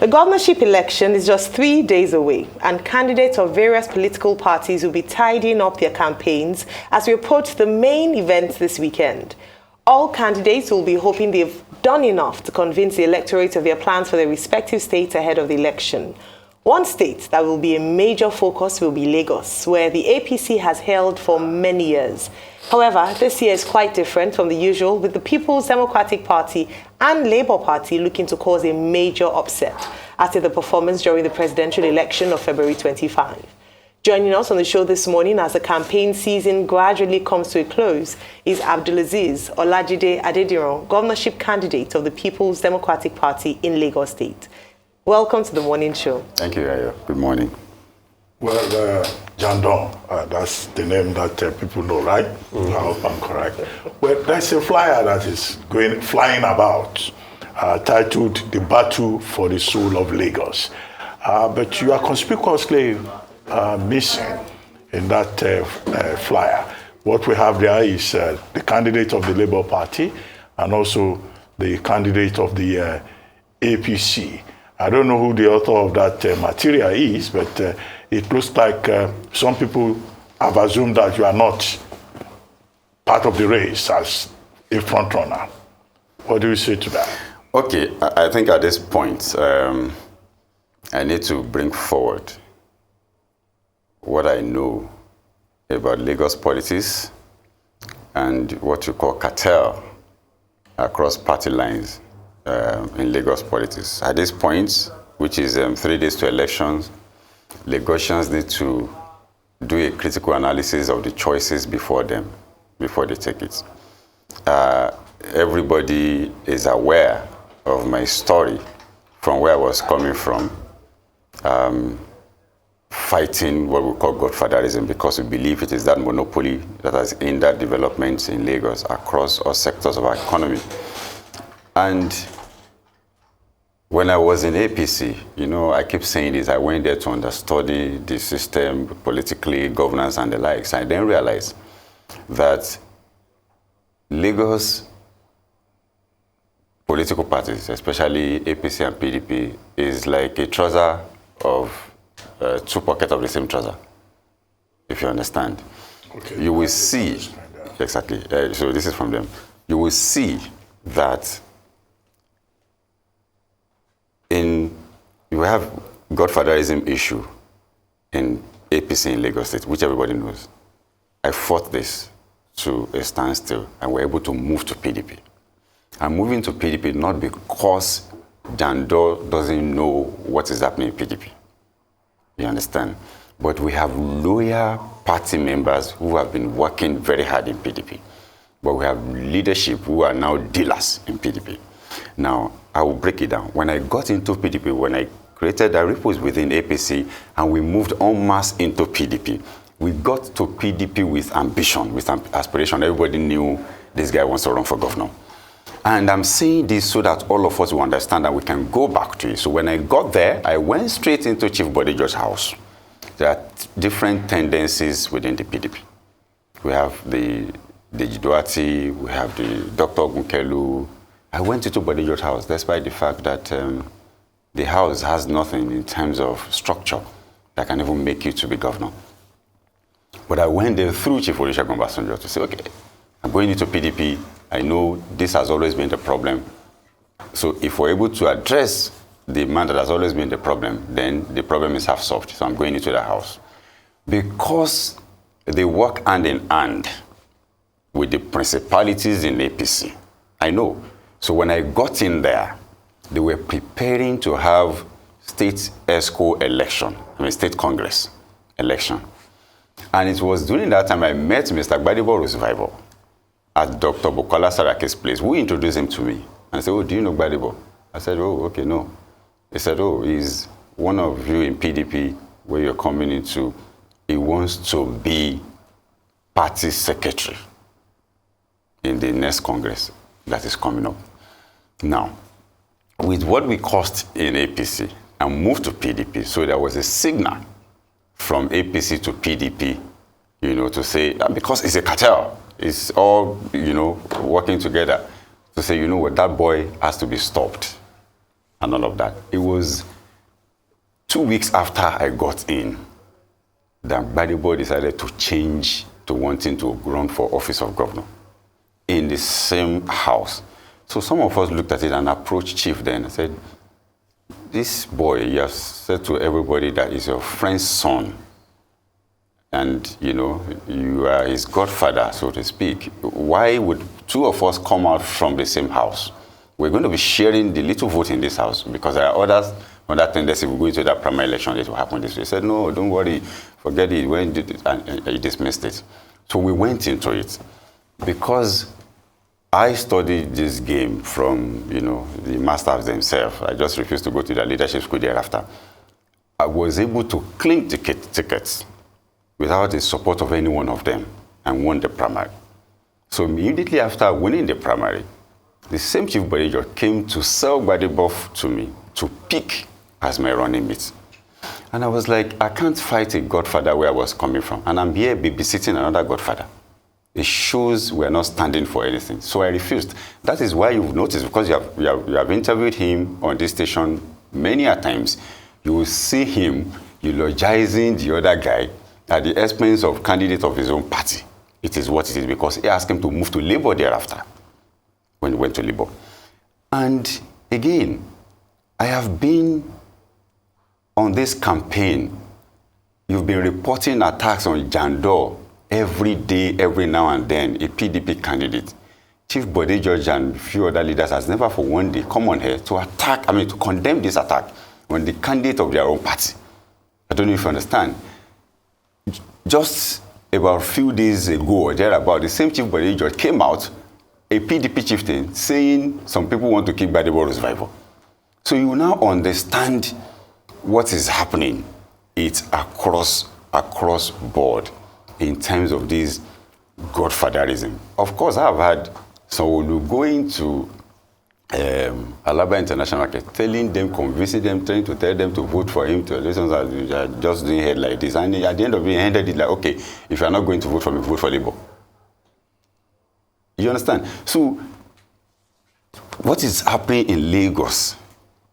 The governorship election is just 3 days away, and candidates of various political parties will be tidying up their campaigns as we approach the main event this weekend. All candidates will be hoping they've done enough to convince the electorate of their plans for their respective states ahead of the election. One state that will be a major focus will be Lagos, where the APC has held for many years. However, this year is quite different from the usual, with the People's Democratic Party and Labour Party looking to cause a major upset after the performance during the presidential election of February 25. Joining us on the show this morning as the campaign season gradually comes to a close is Abdulaziz Olajide Adediran, governorship candidate of the People's Democratic Party in Lagos State. Welcome to the morning show. Thank you, Ayo. Good morning. Well, Jandon, that's the name that people know, right? I hope I'm correct. Well, there's a flyer that is flying about, titled "The Battle for the Soul of Lagos." But you are conspicuously missing in that flyer. What we have there is the candidate of the Labour Party and also the candidate of the APC. I don't know who the author of that material is, but it looks like some people have assumed that you are not part of the race as a front runner. What do you say to that? Okay, I think at this point, I need to bring forward what I know about Lagos politics and what you call cartel across party lines in Lagos politics. At this point, which is 3 days to elections, Lagosians need to do a critical analysis of the choices before they take it. Everybody is aware of my story from where I was coming from, fighting what we call Godfatherism, because we believe it is that monopoly that has hindered development in Lagos across all sectors of our economy. And when I was in APC, I keep saying this, I went there to understudy the system, politically, governance, and the likes. I then realized that Lagos political parties, especially APC and PDP, is like a trouser of two pockets of the same trouser, if you understand. Okay. You will see, exactly, so this is from them. You will see that you have Godfatherism issue in APC in Lagos State, which everybody knows. I fought this to a standstill, and we're able to move to PDP. I'm moving to PDP not because Jando doesn't know what is happening in PDP. You understand? But we have loyal party members who have been working very hard in PDP. But we have leadership who are now dealers in PDP. Now, I will break it down. When I got into PDP, when I created the ripples within APC, and we moved en masse into PDP, we got to PDP with ambition, with aspiration. Everybody knew this guy wants to run for governor. And I'm saying this so that all of us will understand that we can go back to it. So when I got there, I went straight into Chief Bodejo's house. There are different tendencies within the PDP. We have the Duarte, we have the Dr. Ogunkelu. I went into Bodejo's house despite the fact that the house has nothing in terms of structure that can even make you to be governor. But I went there through Chief Olusegun Obasanjo to say, okay, I'm going into PDP. I know this has always been the problem. So if we're able to address the man that has always been the problem, then the problem is half solved. So I'm going into the house. Because they work hand in hand with the principalities in APC. I know. So when I got in there, they were preparing to have state ESCO election, state Congress election. And it was during that time I met Mr. Rhodes-Vivour at Dr. Bukola Saraki's place, who introduced him to me. And I said, oh, do you know Gbadebo? I said, oh, okay, no. He said, oh, he's one of you in PDP where you're coming into. He wants to be party secretary in the next Congress that is coming up. Now, with what we cost in APC and moved to PDP, so there was a signal from APC to PDP, to say, because it's a cartel, it's all, working together to say, what, that boy has to be stopped and all of that. It was 2 weeks after I got in, then Bode decided to change to wanting to run for office of governor in the same house. So some of us looked at it and approached Chief then and said, this boy, you have said to everybody that he's your friend's son. And, you know, you are his godfather, so to speak. Why would two of us come out from the same house? We're going to be sharing the little vote in this house because there are others on that tendency. We're going to that primary election, it will happen this way. He said, no, don't worry, forget it. When did it? And he dismissed it. So we went into it because I studied this game from, you know, the masters themselves. I just refused to go to the leadership school thereafter. I was able to cling tickets without the support of any one of them and won the primary. So immediately after winning the primary, the same Chief Bode came to sell Bode to me to pick as my running mate. And I was like, I can't fight a godfather where I was coming from. And I'm here babysitting another godfather. It shows we're not standing for anything. So I refused. That is why you've noticed, because you have interviewed him on this station many a times, you will see him eulogizing the other guy at the expense of candidate of his own party. It is what it is, because he asked him to move to Labour thereafter, when he went to Labour. And again, I have been on this campaign. You've been reporting attacks on Jandor every day, every now and then, a PDP candidate. Chief Bode George and a few other leaders has never for one day come on here to to condemn this attack on the candidate of their own party. I don't know if you understand. Just about a few days ago or thereabout, the same Chief Bode George came out, a PDP chieftain, saying some people want to keep Bode Rhodes-Vivour. So you now understand what is happening. It's across board in terms of this godfatherism. Of course, I've had someone going to Alaba International Market, telling them, convincing them, trying to tell them to vote for him, to listen to just doing head like this. And at the end of it, he ended it like, okay, if you're not going to vote for me, vote for Labour. You understand? So, what is happening in Lagos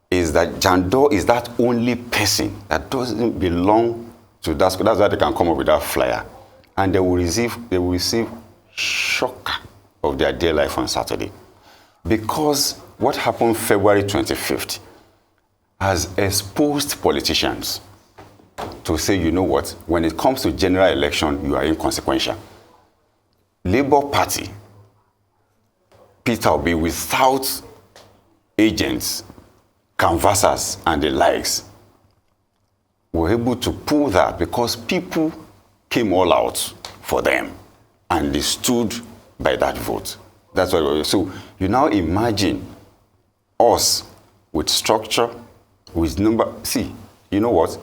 is that Jandor is that only person that doesn't belong to that school. That's why they can come up with that flyer. And they will receive shock of their dear life on Saturday. Because what happened February 25th has exposed politicians to say, you know what, when it comes to general election, you are inconsequential. Labour Party, Peter Obi, without agents, canvassers, and the likes, were able to pull that because people came all out for them and they stood by that vote. That's what. So you now imagine us with structure, with number. See, you know what?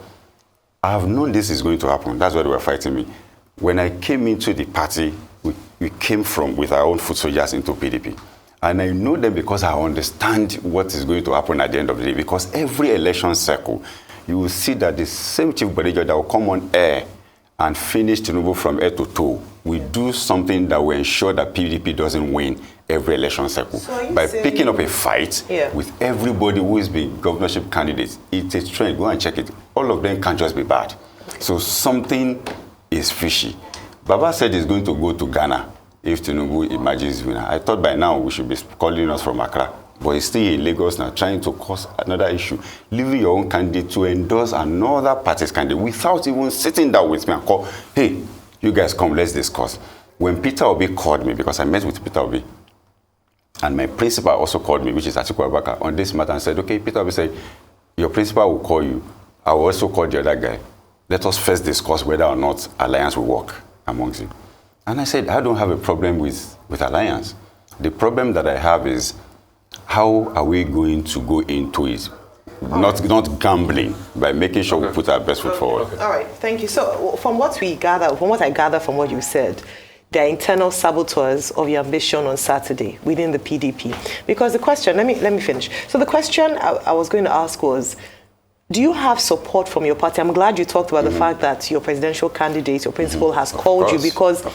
I have known this is going to happen. That's why they were fighting me. When I came into the party, we came from with our own foot soldiers into PDP. And I know them because I understand what is going to happen at the end of the day. Because every election cycle, you will see that the same Chief Bode that will come on air and finish Tinubu from head to toe. We do something that will ensure that PDP doesn't win every election cycle. So by picking up a fight with everybody who is being governorship candidates. It's a trend. Go and check it. All of them can't just be bad. So something is fishy. Baba said he's going to go to Ghana if Tinubu emerges winner. I thought by now we should be calling us from Accra. But he's still in Lagos now, trying to cause another issue. Leaving your own candidate to endorse another party's candidate without even sitting down with me and call, hey, you guys come, let's discuss. When Peter Obi called me, because I met with Peter Obi, and my principal also called me, which is Atiku Abubakar, on this matter and said, okay, Peter Obi said, your principal will call you. I will also call the other guy. Let us first discuss whether or not alliance will work amongst you. And I said, I don't have a problem with alliance. The problem that I have is, how are we going to go into it? Not gambling, by making sure we put our best foot forward. All right, thank you. So from what I gather from what you said, there are internal saboteurs of your ambition on Saturday within the PDP. Because the question, let me finish. So the question I was going to ask was, do you have support from your party? I'm glad you talked about the fact that your presidential candidate, your principal, has called you, because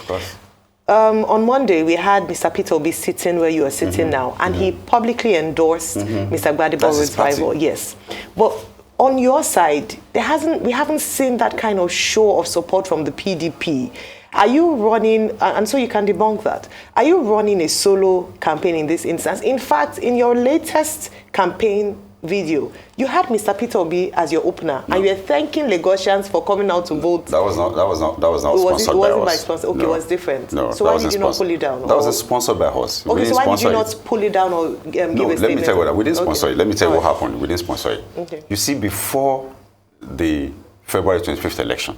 on Monday we had Mr. Peter Obi sitting where you are sitting now, and he publicly endorsed Mr. Bode Rhodes-Vivour. Yes, but on your side, we haven't seen that kind of show of support from the PDP. Are you running, and so you can debunk that, are you running a solo campaign in this instance? In fact, in your latest campaign video, you had Mr. Peter Obi as your opener, and you were thanking Lagosians for coming out to vote. That was not sponsored by us. Okay, no. It was different. No, so why did you not pull it down? That was sponsored by us. Okay, so why did you not pull it down or give a statement? Let me tell you what, we didn't sponsor it. Let me tell you what happened. We didn't sponsor it. Okay. You see, before the February 25th election,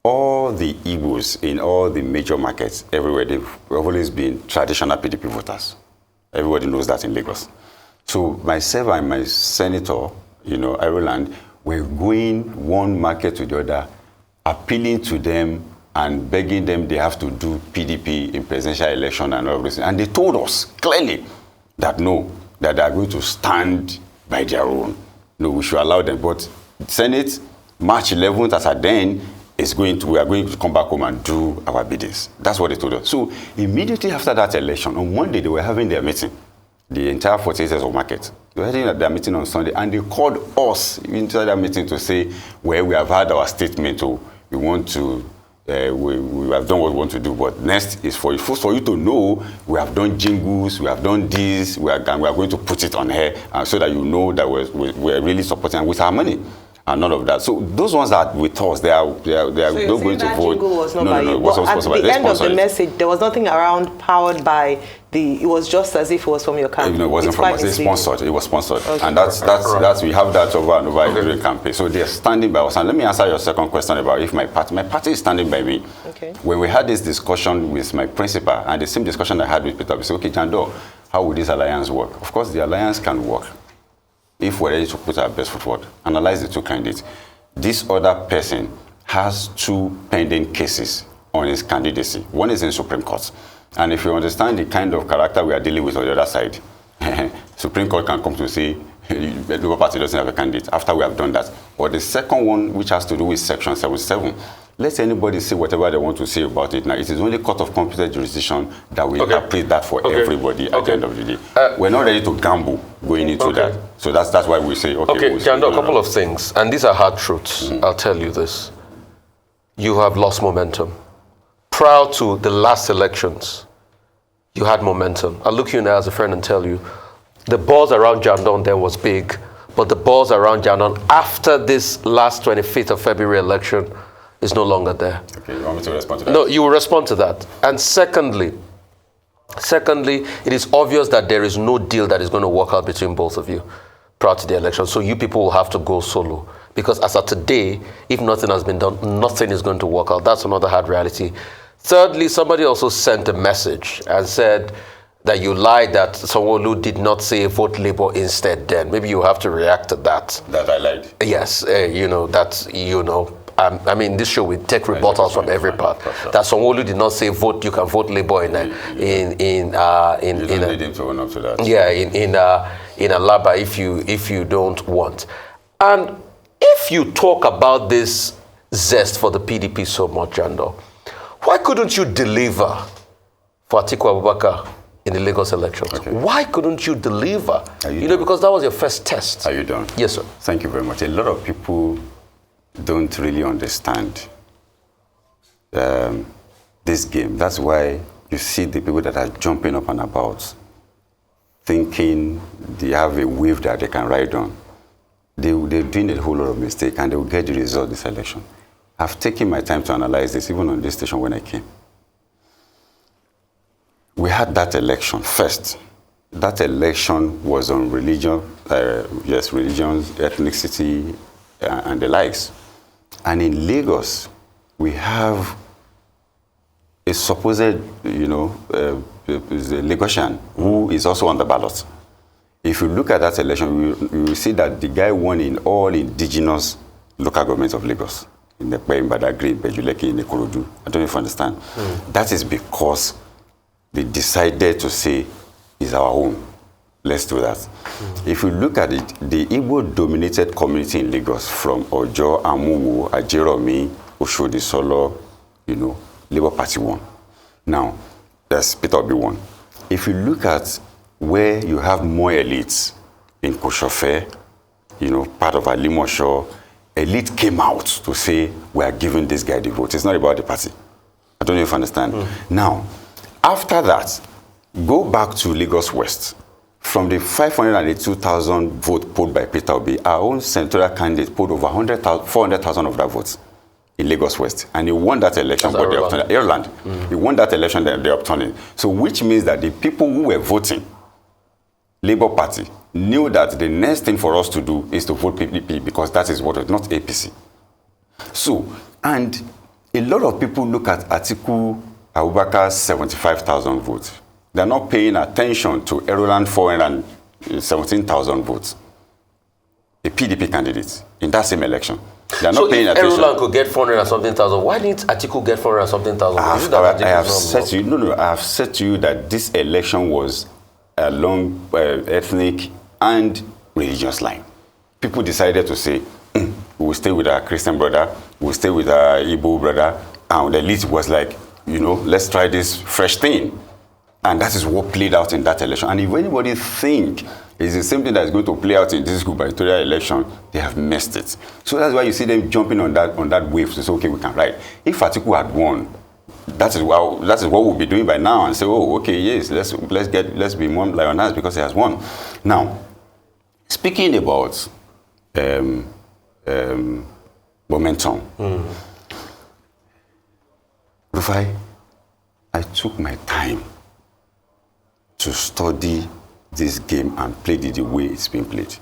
all the Igbos in all the major markets everywhere, they've always been traditional PDP voters. Everybody knows that in Lagos. So myself and my senator, Ireland, were going one market to the other, appealing to them and begging them they have to do PDP in presidential election and all of this. And they told us clearly that no, that they are going to stand by their own. No, we should allow them. But Senate, March 11th, as at then, we are going to come back home and do our biddings. That's what they told us. So immediately after that election, on Monday, they were having their meeting. The entire 48 of market. They were having their meeting on Sunday, and they called us into that meeting to say, well, we have had our statement, we want to, we have done what we want to do, but next is for you to know we have done jingles, we have done this, we are going to put it on here, so that you know that we're really supporting with our money. And none of that. So those ones that with us, they are not going to vote. Was not no. It was at sponsored by the end of the message, there was nothing around powered by it was just as if it was from your campaign. No, it wasn't from us. It's sponsored. It was sponsored. Okay. And that's we have that over and over every campaign. So they're standing by us. And let me answer your second question about if my party is standing by me. Okay. When we had this discussion with my principal, and the same discussion I had with Peter, we said, okay, Jando, how will this alliance work? Of course, the alliance can work if we're ready to put our best foot forward. Analyze the two candidates. This other person has 2 pending cases on his candidacy. One is in Supreme Court. And if you understand the kind of character we are dealing with on the other side, Supreme Court can come to say, the Labour Party doesn't have a candidate after we have done that. Or the second one, which has to do with Section 77, let anybody say whatever they want to say about it. Now, it is only court of competent jurisdiction that will interpret that for everybody at the end of the day. We're not ready to gamble going into that. So that's why we say, okay. Jando, a couple of things, and these are hard truths. I'll tell you this. You have lost momentum. Prior to the last elections, you had momentum. I'll look you now as a friend and tell you, the buzz around Jandon then was big, but the buzz around Jandon after this last 25th of February election is no longer there. Okay, you want me to respond to that? No, you will respond to that. And secondly, it is obvious that there is no deal that is going to work out between both of you prior to the election. So you people will have to go solo. Because as of today, if nothing has been done, nothing is going to work out. That's another hard reality. Thirdly, somebody also sent a message and said that you lied, that Sanwo-Olu did not say vote Labour instead then. Maybe you have to react to that. That I lied? Yes, I mean, this show will take rebuttals from every part. That Sanwo-Olu did not say vote. You can vote Labour in Alaba if you don't want. And if you talk about this zest for the PDP so much, Jando, why couldn't you deliver for Atiku Abubakar in the Lagos elections? Okay. Why couldn't you deliver? Because that was your first test. Are you done? Yes, sir. Thank you very much. A lot of people don't really understand this game. That's why you see the people that are jumping up and about, thinking they have a wave that they can ride on. They're doing a whole lot of mistakes, and they will get the result of this election. I've taken my time to analyze this, even on this station when I came. We had that election first. That election was on religion, religions, ethnicity, and the likes. And in Lagos, we have a supposed, Lagosian who is also on the ballot. If you look at that election, you will see that the guy won in all indigenous local governments of Lagos. In the Ekpe, in Badagry, in Bejuleke, in Ikorodu. I don't know if you understand. That is because they decided to say, it's our own. Let's do that. If you look at it, the Igbo-dominated community in Lagos, from Ojo, Amuwu, Ajeromi, Oshodi, Solo, Labour Party won. Now, that's Peter Obi won. If you look at where you have more elites, in Koshofe, part of Alimosho, elite came out to say, we are giving this guy the vote. It's not about the party. I don't know if you understand. Now, after that, go back to Lagos West. From the 582,000 vote polled by Peter Obi, our own senatorial candidate polled over 400,000 of that votes in Lagos West. And he won that election, but they obtained Ireland. He won that election, they obtained it. So which means that the people who were voting Labour Party knew that the next thing for us to do is to vote PDP, because that is what it is, not APC. So, and a lot of people look at Atiku Abubakar's 75,000 votes. They're not paying attention to Ireland 417,000 votes. A PDP candidate in that same election. They're not paying attention. So if Ireland could get 400 and something thousand, why didn't Atiku get 400 and something thousand? I have said to you that this election was along ethnic and religious line. People decided to say, we will stay with our Christian brother, we will stay with our Igbo brother, and the elite was like, let's try this fresh thing. And that is what played out in that election. And if anybody think it's the same thing that is going to play out in this gubernatorial election, they have missed it. So that's why you see them jumping on that wave to say, okay, we can ride. If Atiku had won, that is what we'll be doing by now, and say, oh, okay, yes, let's be more lionized because he has won. Now, speaking about momentum, Rufai, I took my time to study this game and play it the way it's been played.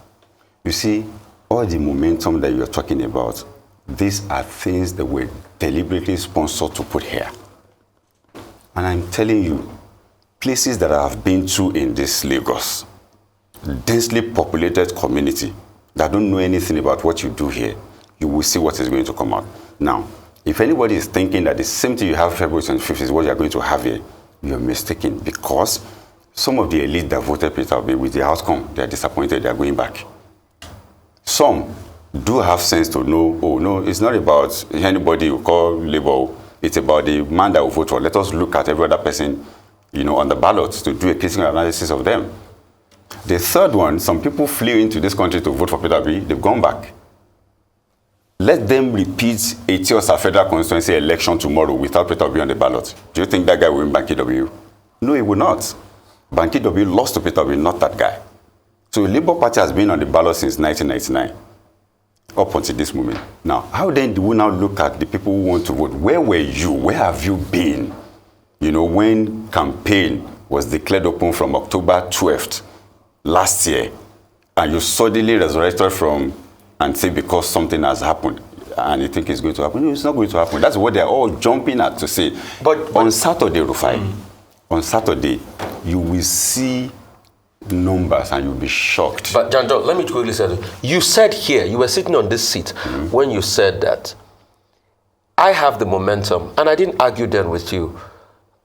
You see, all the momentum that you're talking about, these are things that were deliberately sponsored to put here. And I'm telling you, places that I have been to in this Lagos, densely populated community that don't know anything about what you do here, you will see what is going to come out. Now, if anybody is thinking that the same thing you have February 25th is what you're going to have here, you're mistaken, because some of the elite that voted Peter Obi with the outcome, they're disappointed, they're going back. Some do have sense to know, oh no, it's not about anybody who call Labour, it's about the man that will vote for. Let us look at every other person, on the ballot to do a critical analysis of them. The third one, some people flew into this country to vote for Peter Obi, they've gone back. Let them repeat a Tiosa federal constituency election tomorrow without Peter Obi on the ballot. Do you think that guy will win Banky W? No, he will not. Banky W lost to Peter Obi, not that guy. So the Labour Party has been on the ballot since 1999, up until this moment. Now, how then do we now look at the people who want to vote? Where were you? Where have you been? When campaign was declared open from October 12th last year, and you suddenly resurrected from and say because something has happened, and you think it's going to happen. No, it's not going to happen. That's what they're all jumping at to say. But on Saturday, Rufai, on Saturday, you will see numbers and you'll be shocked. But Jando, let me quickly say this. You said here, you were sitting on this seat when you said that I have the momentum, and I didn't argue then with you.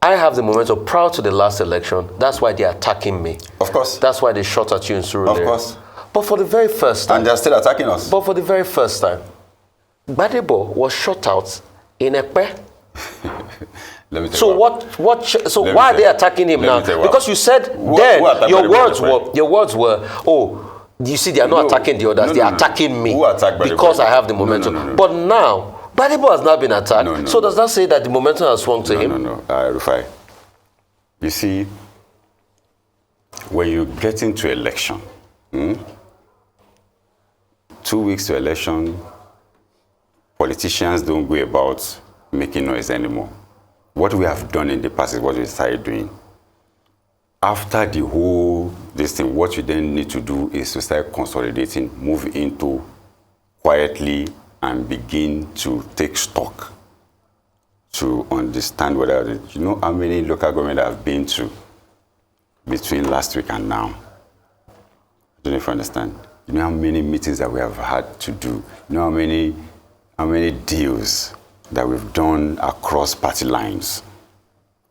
I have the momentum prior to the last election. That's why they're attacking me. Of course. That's why they shot at you in Surulere. Of course. But for the very first time... And they're still attacking us. But for the very first time, Badebo was shot out in Epe. Let me tell So you why are they attacking him now? Because you said your words were, oh, you see, they are not attacking the others, they are attacking me because I have the momentum. No. But now, Badebo has not been attacked. So does that say that the momentum has swung to him? No. Rufai, you see, when you get into election, 2 weeks to election, politicians don't go about making noise anymore. What we have done in the past is what we started doing. After the whole this thing, what you then need to do is to start consolidating, move into quietly and begin to take stock to understand whether, you know how many local government I've been to between last week and now. I don't know if you understand. You know how many meetings that we have had to do. You know how many deals that we've done across party lines.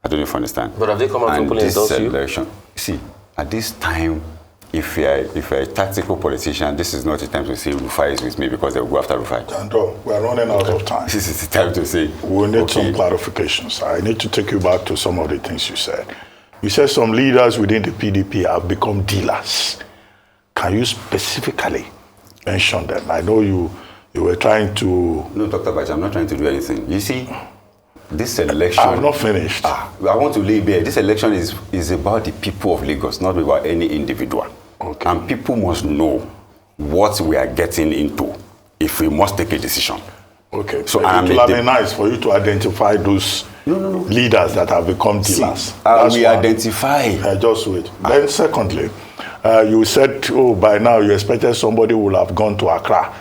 I don't know if you understand. But have they come out to openly endorse you? See, at this time, if you're a tactical politician, this is not the time to say Rufai is with me because they'll go after Rufai. Jando, we're running out of time. This is the time to say. We'll need some clarifications. I need to take you back to some of the things you said. You said some leaders within the PDP have become dealers. Can you specifically mention them. I know you were trying to... No, Dr. Bach, I'm not trying to do anything. You see, this election... I'm not finished. I want to leave here. This election is about the people of Lagos, not about any individual. Okay. And people must know what we are getting into if we must take a decision. Okay. So it will have been nice for you to identify those leaders that have become dealers. We identify. Just wait. Then secondly, you said, by now you expected somebody would have gone to Accra.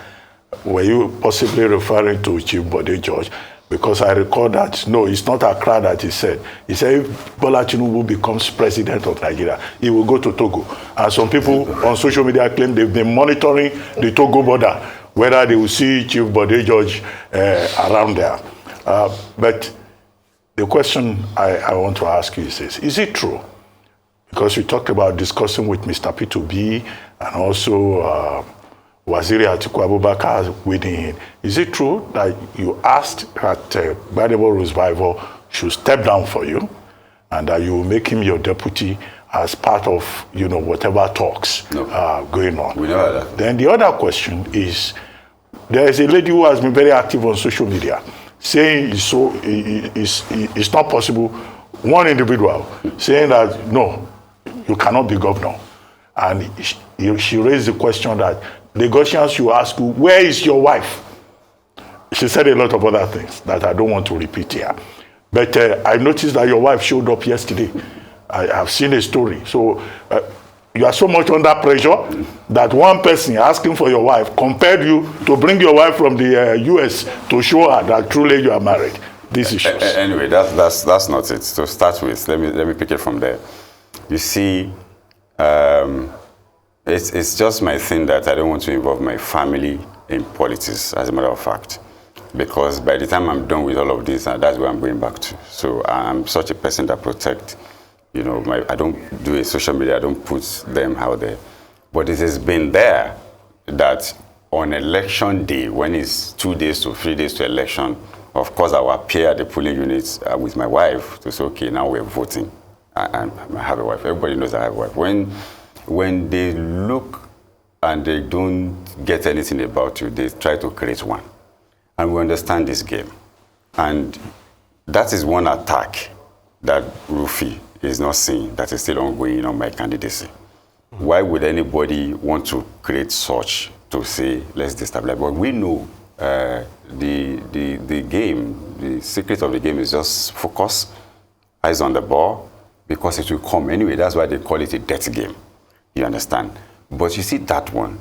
Were you possibly referring to Chief Bode George? Because I recall that, no, it's not Accra that he said. He said if Bola Tinubu becomes president of Nigeria, he will go to Togo. And some people on social media claim they've been monitoring the Togo border, whether they will see Chief Bode George around there. But the question I want to ask you is this: is it true? Because we talked about discussing with Mr. P2B and also Waziri Atiku Abubakar winning. Is it true that you asked that Rhodes-Vivour should step down for you and that you will make him your deputy as part of, whatever talks going on? We know that. Then the other question is, there is a lady who has been very active on social media saying it's not possible, one individual saying that, no, you cannot be governor. And she raised the question that Lagosians should ask you, where is your wife? She said a lot of other things that I don't want to repeat here. But I noticed that your wife showed up yesterday. I have seen a story. So you are so much under pressure that one person asking for your wife compelled you to bring your wife from the US to show her that truly you are married. These issues. Anyway, that's not it. To start with, let me pick it from there. You see, it's just my thing that I don't want to involve my family in politics, as a matter of fact. Because by the time I'm done with all of this, that's where I'm going back to. So I'm such a person that protects, I don't do a social media, I don't put them out there. But it has been there that on election day, when it's 2 days to 3 days to election, of course I will appear at the polling units with my wife to say, okay, now we're voting. I have a wife. Everybody knows I have a wife. When they look and they don't get anything about you, they try to create one. And we understand this game. And that is one attack that Rufi is not seeing, that is still ongoing on my candidacy. Why would anybody want to create such to say, let's destabilize? But we know the game, the secret of the game is just focus, eyes on the ball, because it will come anyway. That's why they call it a dirty game. You understand? But you see that one,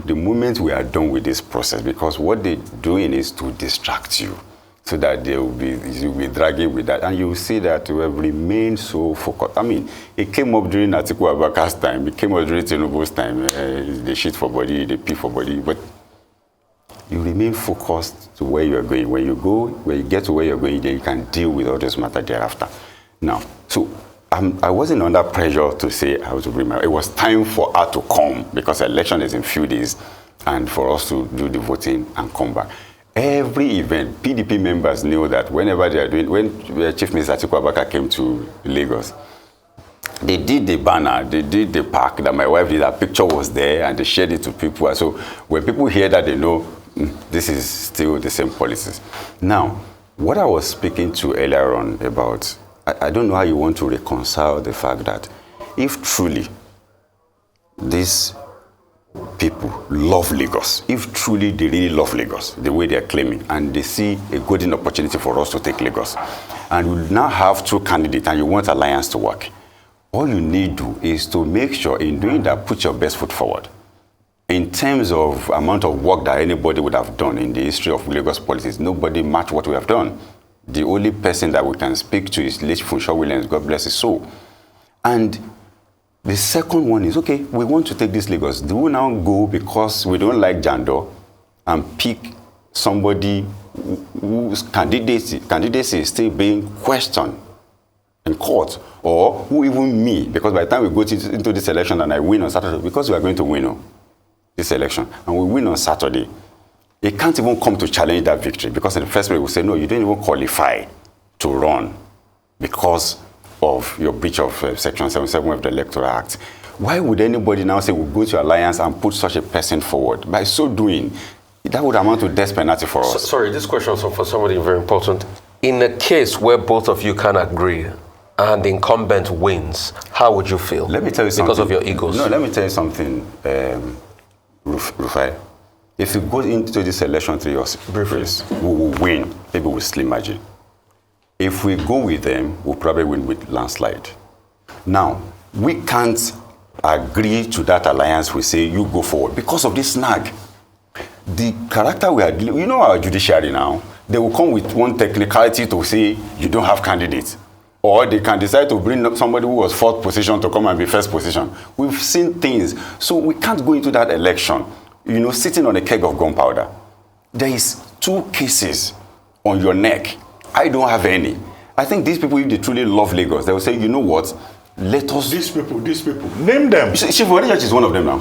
the moment we are done with this process, because what they're doing is to distract you so that you'll be dragging with that. And you will see that you have remained so focused. I mean, it came up during Atiku Abubakar's time, it came up during Tinubu's time, they shit for body, they pee for body, but you remain focused to where you are going. When you get to where you're going, then you can deal with all this matter thereafter. Now, so I wasn't under pressure to say I was to bring my... It was time for her to come because the election is in few days and for us to do the voting and come back. Every event, PDP members knew that whenever they are doing... When Chief Minister Atiku Abubakar came to Lagos, they did the banner, they did the park that my wife did, her picture was there and they shared it to people. So when people hear that, they know this is still the same policies. Now, what I was speaking to earlier on about... I don't know how you want to reconcile the fact that if truly these people love Lagos, if truly they really love Lagos, the way they're claiming, and they see a golden opportunity for us to take Lagos, and we now have two candidates and you want alliance to work, all you need to do is to make sure in doing that, put your best foot forward. In terms of amount of work that anybody would have done in the history of Lagos politics, nobody matched what we have done. The only person that we can speak to is Late Funshaw Williams, God bless his soul. And the second one is, okay, we want to take this Lagos. Do we now go because we don't like Jando and pick somebody whose candidacy is still being questioned in court? Or who even me? Because by the time we go into this election and I win on Saturday, because we are going to win this election, and we win on Saturday, it can't even come to challenge that victory, because in the first place we say, no, you don't even qualify to run because of your breach of Section 77 of the Electoral Act. Why would anybody now say we'll go to alliance and put such a person forward? By so doing, that would amount to death penalty for us. Sorry, this question is for somebody very important. In a case where both of you can agree and the incumbent wins, how would you feel? Let me tell you something. Because of your egos. No, let me tell you something, Rufai. If we go into this election 3 years, we will win, maybe with slim margin. If we go with them, we'll probably win with landslide. Now, we can't agree to that alliance. We say, you go forward because of this snag. The character we are dealing, you know our judiciary now, they will come with one technicality to say you don't have candidates. Or they can decide to bring up somebody who was 4th position to come and be 1st position. We've seen things. So we can't go into that election, sitting on a keg of gunpowder. There is 2 cases on your neck. I don't have any. I think these people, if they truly love Lagos, they will say, you know what? Let us... These people, name them. Chief Odiyach is one of them now.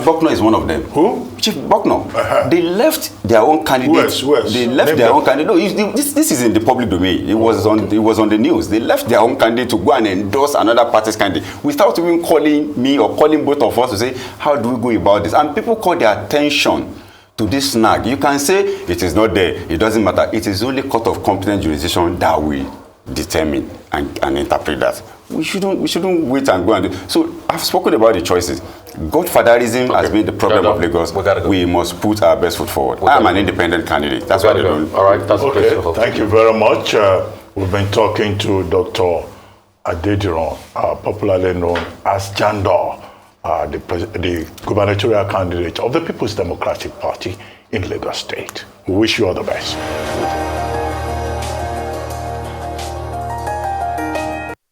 Bucknor is one of them. Who? Chief Bucknor. They left their own candidate. Who else? They left their own candidate. No, this is in the public domain. It was on the news. They left their own candidate to go and endorse another party's candidate without even calling me or calling both of us to say, how do we go about this? And people call their attention to this snag. You can say it is not there. It doesn't matter. It is only court of competent jurisdiction that will determine and interpret that. We shouldn't wait and go and do. So I've spoken about the choices. Godfatherism has been the problem of Lagos. We must put our best foot forward. I'm an independent candidate. That's what we're doing. All right, that's okay. Thank you very much. We've been talking to Dr. Adediran, popularly known as Jandor, the gubernatorial candidate of the People's Democratic Party in Lagos State. We wish you all the best.